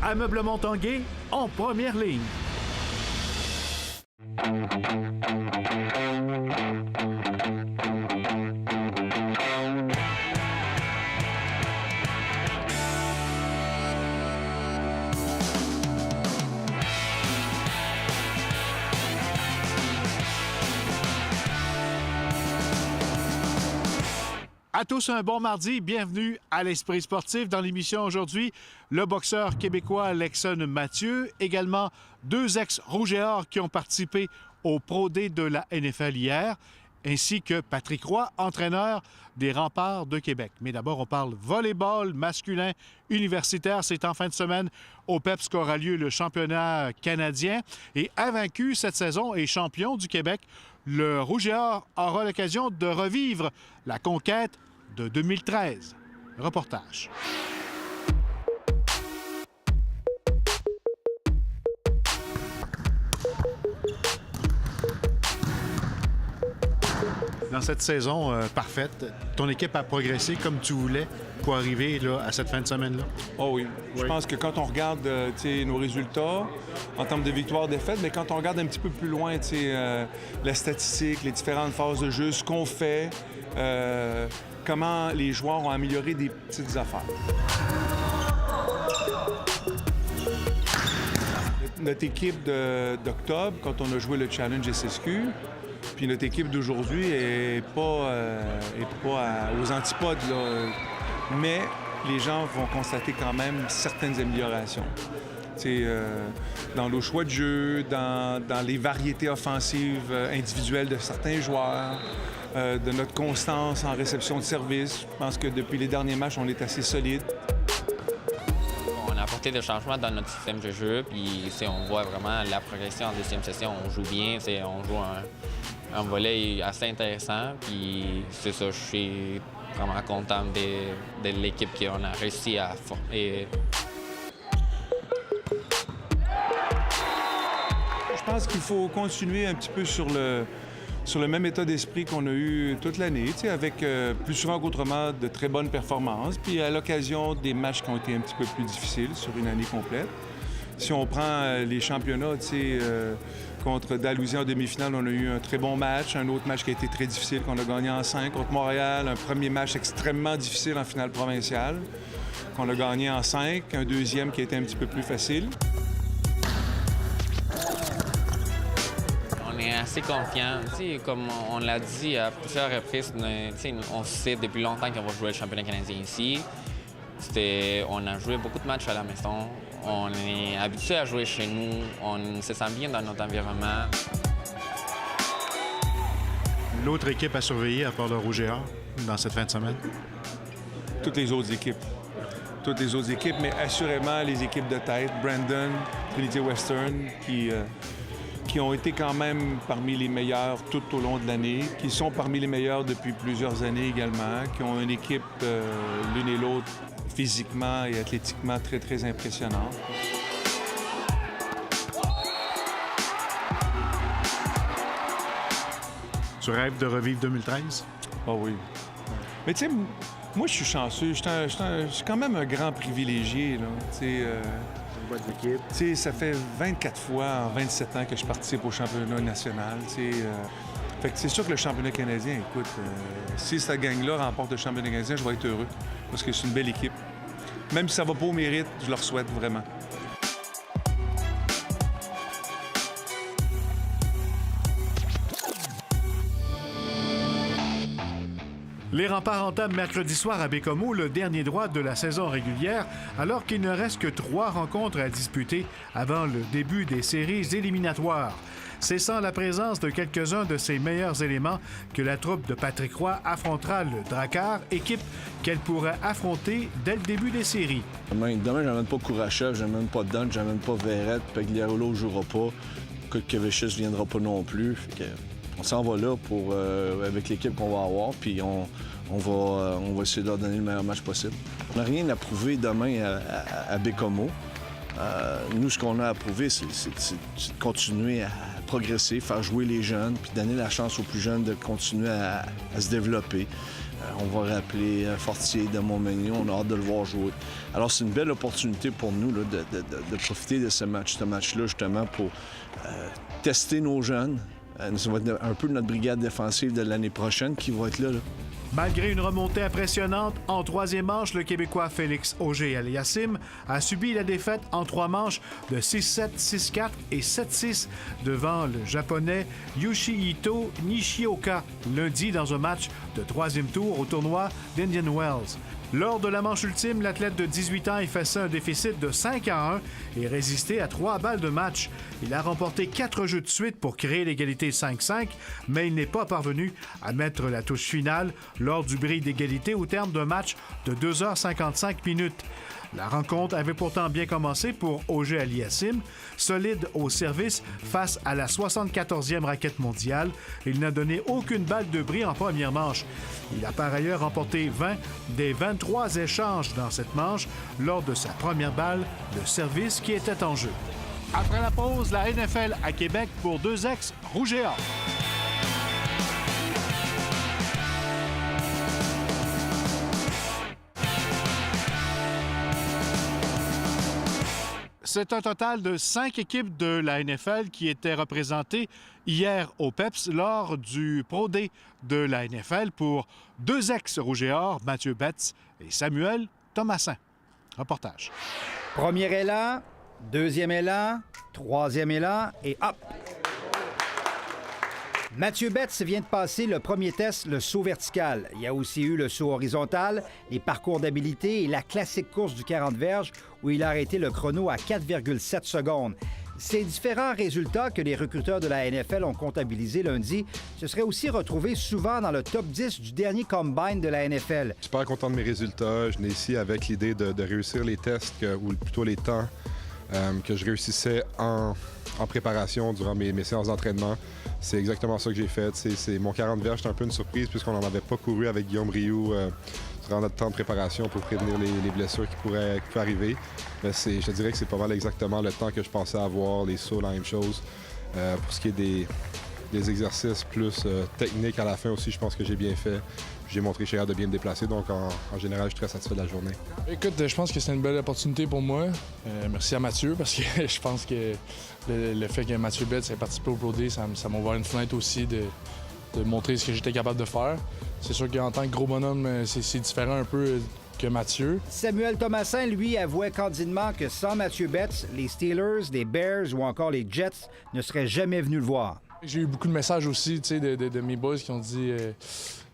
Ameublement Tanguay en première ligne. À tous un bon mardi, bienvenue à l'Esprit sportif. Dans l'émission aujourd'hui, le boxeur québécois Lexon Mathieu, également deux ex-Rouge et Or qui ont participé au Pro Day de la NFL hier, ainsi que Patrick Roy, entraîneur des Remparts de Québec. Mais d'abord, on parle volleyball masculin universitaire. C'est en fin de semaine au PEPS qu'aura lieu le championnat canadien. Et invaincu cette saison et champion du Québec, le Rouge et Or aura l'occasion de revivre la conquête de 2013. Reportage. Dans cette saison parfaite, ton équipe a progressé comme tu voulais pour arriver là, à cette fin de semaine-là? Oh oui. Je pense que quand on regarde nos résultats en termes de victoire-défaite, mais quand on regarde un petit peu plus loin la statistique, les différentes phases de jeu, ce qu'on fait, comment les joueurs ont amélioré des petites affaires. Notre équipe d'octobre, quand on a joué le Challenge SSQ, puis notre équipe d'aujourd'hui n'est pas aux antipodes, là. Mais les gens vont constater quand même certaines améliorations. Dans nos choix de jeu, dans les variétés offensives individuelles de certains joueurs, de notre constance en réception de service. Je pense que depuis les derniers matchs, on est assez solide. On a apporté des changements dans notre système de jeu, puis on voit vraiment la progression en deuxième session. On joue bien, on joue un volley assez intéressant, puis c'est ça, je suis vraiment content de l'équipe qu'on a réussi à former. Je pense qu'il faut continuer un petit peu sur le même état d'esprit qu'on a eu toute l'année, avec plus souvent qu'autrement de très bonnes performances, puis à l'occasion des matchs qui ont été un petit peu plus difficiles sur une année complète. Si on prend les championnats, contre Dalhousie en demi-finale, on a eu un très bon match. Un autre match qui a été très difficile, qu'on a gagné en 5 contre Montréal. Un premier match extrêmement difficile en finale provinciale, qu'on a gagné en 5. Un deuxième qui a été un petit peu plus facile. On est assez confiants. Comme on l'a dit à plusieurs reprises, on sait depuis longtemps qu'on va jouer le championnat canadien ici. On a joué beaucoup de matchs à la maison. On est habitué à jouer chez nous. On se sent bien dans notre environnement. L'autre équipe à surveiller à part le Rouge et Or dans cette fin de semaine? Toutes les autres équipes. Toutes les autres équipes, mais assurément les équipes de tête. Brandon, Trinity Western, qui ont été quand même parmi les meilleurs tout au long de l'année, qui sont parmi les meilleurs depuis plusieurs années également, qui ont une équipe, l'une et l'autre, physiquement et athlétiquement très, très impressionnante. Tu rêves de revivre 2013? Ah oui. Mais tu sais, moi, je suis chanceux. Je suis quand même un grand privilégié, là. Ça fait 24 fois en 27 ans que je participe au championnat national. Fait que c'est sûr que le championnat canadien, écoute, si cette gang-là remporte le championnat canadien, je vais être heureux. Parce que c'est une belle équipe. Même si ça va pas au mérite, je leur souhaite vraiment. Les Remparts entament mercredi soir à Bécomo le dernier droit de la saison régulière, alors qu'il ne reste que 3 rencontres à disputer avant le début des séries éliminatoires. C'est sans la présence de quelques-uns de ses meilleurs éléments que la troupe de Patrick Roy affrontera le Drakkar, équipe qu'elle pourrait affronter dès le début des séries. Demain, j'amène pas Kourachev, j'amène pas Dunn, j'amène pas Verrette, Pagliarolo ne jouera pas, Kutkevichus ne viendra pas non plus. On s'en va là avec l'équipe qu'on va avoir, puis on va essayer de leur donner le meilleur match possible. On n'a rien à prouver demain à Bécomo. Nous, ce qu'on a à prouver, c'est de continuer à progresser, faire jouer les jeunes, puis donner la chance aux plus jeunes de continuer à se développer. On va rappeler Fortier de Montmagny. On a hâte de le voir jouer. Alors, c'est une belle opportunité pour nous là, de profiter de ce match-là, justement, pour tester nos jeunes. Ça va être un peu notre brigade défensive de l'année prochaine qui va être là. Malgré une remontée impressionnante, en troisième manche, le Québécois Félix Auger-Aliassime a subi la défaite en 3 manches de 6-7, 6-4 et 7-6 devant le Japonais Yoshihito Nishioka lundi dans un match de 3e tour au tournoi d'Indian Wells. Lors de la manche ultime, l'athlète de 18 ans effaçait un déficit de 5-1 et résistait à 3 balles de match. Il a remporté 4 jeux de suite pour créer l'égalité 5-5, mais il n'est pas parvenu à mettre la touche finale lors du bris d'égalité au terme d'un match de 2h55 minutes. La rencontre avait pourtant bien commencé pour Auger-Aliassime, solide au service face à la 74e raquette mondiale. Il n'a donné aucune balle de bris en première manche. Il a par ailleurs remporté 20 des 23 échanges dans cette manche lors de sa première balle de service qui était en jeu. Après la pause, la NFL à Québec pour 2 ex-Rouge et Or. C'est un total de 5 équipes de la NFL qui étaient représentées hier au PEPS lors du Pro Day de la NFL pour 2 ex-Rouge et Or, Mathieu Betts et Samuel Thomassin. Reportage. Premier élan, deuxième élan, troisième élan et hop! Mathieu Betts vient de passer le premier test, le saut vertical. Il y a aussi eu le saut horizontal, les parcours d'habilité et la classique course du 40 verges où il a arrêté le chrono à 4,7 secondes. Ces différents résultats que les recruteurs de la NFL ont comptabilisés lundi se seraient aussi retrouvés souvent dans le top 10 du dernier Combine de la NFL. Super content de mes résultats. Je venais ici avec l'idée de réussir les tests, ou plutôt les temps que je réussissais en préparation durant mes séances d'entraînement. C'est exactement ça que j'ai fait. C'est mon 40 verges, c'est un peu une surprise puisqu'on n'en avait pas couru avec Guillaume Rioux durant notre temps de préparation pour prévenir les blessures qui pourraient arriver. Mais je te dirais que c'est pas mal exactement le temps que je pensais avoir. Les sauts, la même chose. Pour ce qui est des exercices plus techniques à la fin aussi, je pense que j'ai bien fait. J'ai montré que je suis capable de bien me déplacer, donc en général, je suis très satisfait de la journée. Écoute, je pense que c'est une belle opportunité pour moi. Merci à Mathieu, parce que je pense que le fait que Mathieu Betts ait participé au Pro Day, ça m'a ouvert une fenêtre aussi de montrer ce que j'étais capable de faire. C'est sûr qu'en tant que gros bonhomme, c'est différent un peu que Mathieu. Samuel Thomassin, lui, avouait candidement que sans Mathieu Betts, les Steelers, les Bears ou encore les Jets ne seraient jamais venus le voir. J'ai eu beaucoup de messages aussi de mes boys qui ont dit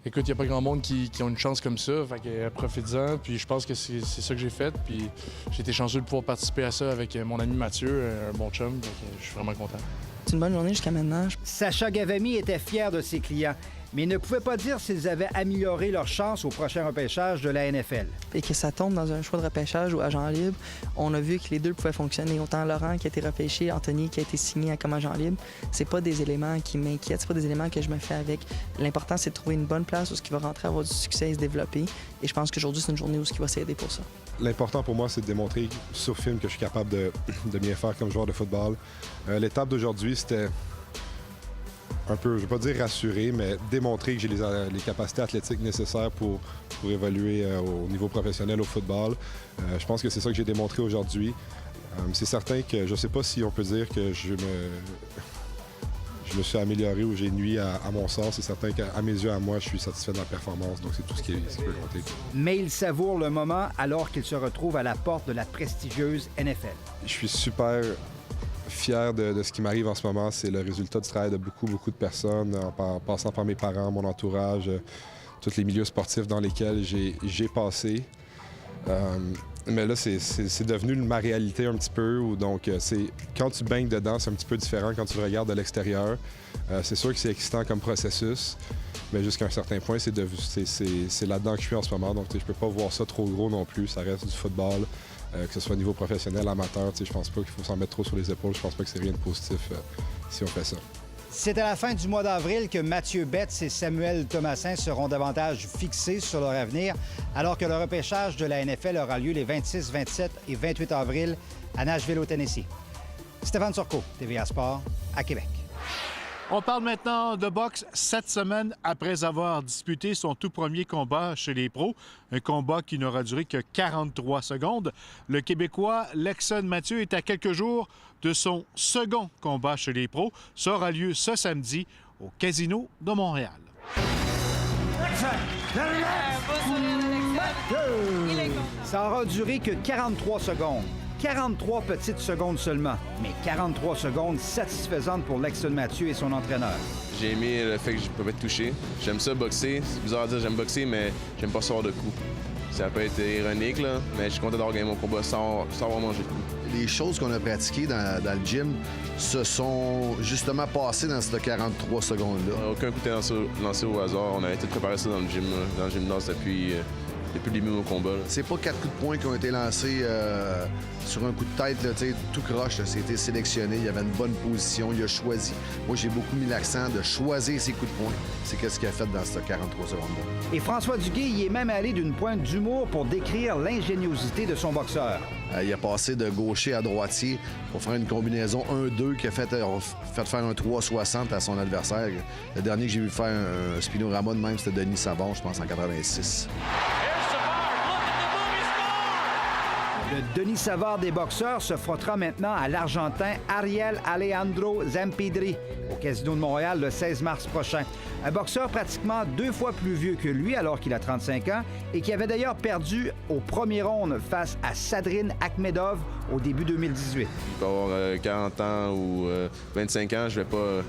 écoute, il n'y a pas grand monde qui ont une chance comme ça, fait que profite-en. Puis je pense que c'est ça que j'ai fait. Puis j'ai été chanceux de pouvoir participer à ça avec mon ami Mathieu, un bon chum. Donc je suis vraiment content. C'est une bonne journée jusqu'à maintenant. Sacha Gavami était fier de ses clients, mais il ne pouvait pas dire s'ils avaient amélioré leur chance au prochain repêchage de la NFL. Et que ça tombe dans un choix de repêchage ou agent libre, on a vu que les deux pouvaient fonctionner. Autant Laurent qui a été repêché, Anthony qui a été signé comme agent libre, c'est pas des éléments qui m'inquiètent, c'est pas des éléments que je me fais avec. L'important, c'est de trouver une bonne place où ce qui va rentrer, avoir du succès et se développer. Et je pense qu'aujourd'hui, c'est une journée où ce qui va s'aider pour ça. L'important pour moi, c'est de démontrer sur film que je suis capable de bien faire comme joueur de football. L'étape d'aujourd'hui, c'était un peu, je ne vais pas dire rassurer, mais démontrer que j'ai les capacités athlétiques nécessaires pour évoluer au niveau professionnel au football. Je pense que c'est ça que j'ai démontré aujourd'hui. C'est certain que je ne sais pas si on peut dire que je me suis amélioré ou j'ai nui à mon sort. C'est certain qu'à mes yeux, à moi, je suis satisfait de la performance. Donc, c'est tout ce qui peut compter. Mais il savoure le moment alors qu'il se retrouve à la porte de la prestigieuse NFL. Je suis super fier de ce qui m'arrive en ce moment. C'est le résultat du travail de beaucoup de personnes, en passant par mes parents, mon entourage, tous les milieux sportifs dans lesquels j'ai passé. Mais là, c'est devenu ma réalité un petit peu. Donc, quand tu baignes dedans, c'est un petit peu différent quand tu le regardes de l'extérieur. C'est sûr que c'est excitant comme processus, mais jusqu'à un certain point, c'est là-dedans que je suis en ce moment. Donc, je peux pas voir ça trop gros non plus. Ça reste du football, que ce soit au niveau professionnel, amateur. Je pense pas qu'il faut s'en mettre trop sur les épaules. Je pense pas que c'est rien de positif si on fait ça. C'est à la fin du mois d'avril que Mathieu Betts et Samuel Thomassin seront davantage fixés sur leur avenir, alors que le repêchage de la NFL aura lieu les 26, 27 et 28 avril à Nashville, au Tennessee. Stéphane Turcot, TVA Sport, à Québec. On parle maintenant de boxe 7 semaines après avoir disputé son tout premier combat chez les pros. Un combat qui n'aura duré que 43 secondes. Le Québécois Lexon Mathieu est à quelques jours de son second combat chez les pros. Ça aura lieu ce samedi au Casino de Montréal. Ça aura duré que 43 secondes. 43 petites secondes seulement, mais 43 secondes satisfaisantes pour Lexon Mathieu et son entraîneur. J'ai aimé le fait que je peux pas être touché. J'aime ça boxer. C'est bizarre à dire j'aime boxer, mais j'aime pas sortir de coups. Ça peut être ironique, là, mais je suis content d'avoir gagné mon combat sans avoir mangé de coups. Les choses qu'on a pratiquées dans le gym se sont justement passées dans ces 43 secondes-là. Aucun coup de lancé au hasard. On avait tout préparé ça dans le gym, dans le gymnase depuis le début de mon combat. C'est pas 4 coups de poing qui ont été lancés sur un coup de tête, là, tout croche. C'était sélectionné, il y avait une bonne position, il a choisi. Moi, j'ai beaucoup mis l'accent de choisir ses coups de poing. C'est ce qu'il a fait dans ces 43 secondes-là. Et François Duguay y est même allé d'une pointe d'humour pour décrire l'ingéniosité de son boxeur. Il a passé de gaucher à droitier pour faire une combinaison 1-2 qui a fait faire un 360 à son adversaire. Le dernier que j'ai vu faire un spinorama de même, c'était Denis Savard, je pense, en 86. Le Denis Savard des boxeurs se frottera maintenant à l'Argentin Ariel Alejandro Zampidri au Casino de Montréal le 16 mars prochain. Un boxeur pratiquement 2 fois plus vieux que lui alors qu'il a 35 ans et qui avait d'ailleurs perdu au premier round face à Sadrin Akhmedov au début 2018. Il peut avoir 40 ans ou 25 ans, je vais pas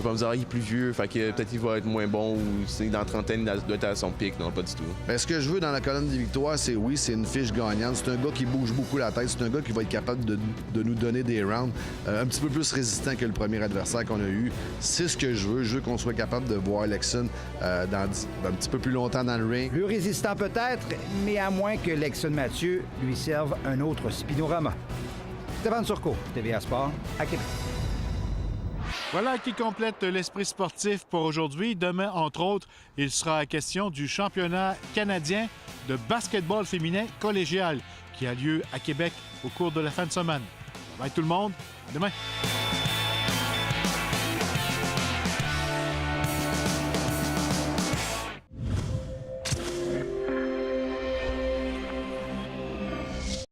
me dire qu'il est plus vieux, fait que peut-être qu'il va être moins bon ou c'est dans la trentaine, il doit être à son pic. Non, pas du tout. Bien, ce que je veux dans la colonne des victoires, c'est c'est une fiche gagnante. C'est un gars qui bouge beaucoup la tête. C'est un gars qui va être capable de nous donner des rounds un petit peu plus résistants que le premier adversaire qu'on a eu. C'est ce que je veux. Je veux qu'on soit capable de voir Lexon un petit peu plus longtemps dans le ring. Plus résistant peut-être, mais à moins que Lexon Mathieu lui serve un autre spinorama. Stéphane Turcot, TVA Sport, à Québec. Voilà qui complète l'esprit sportif pour aujourd'hui. Demain, entre autres, il sera question du championnat canadien de basketball féminin collégial qui a lieu à Québec au cours de la fin de semaine. Bye tout le monde. À demain.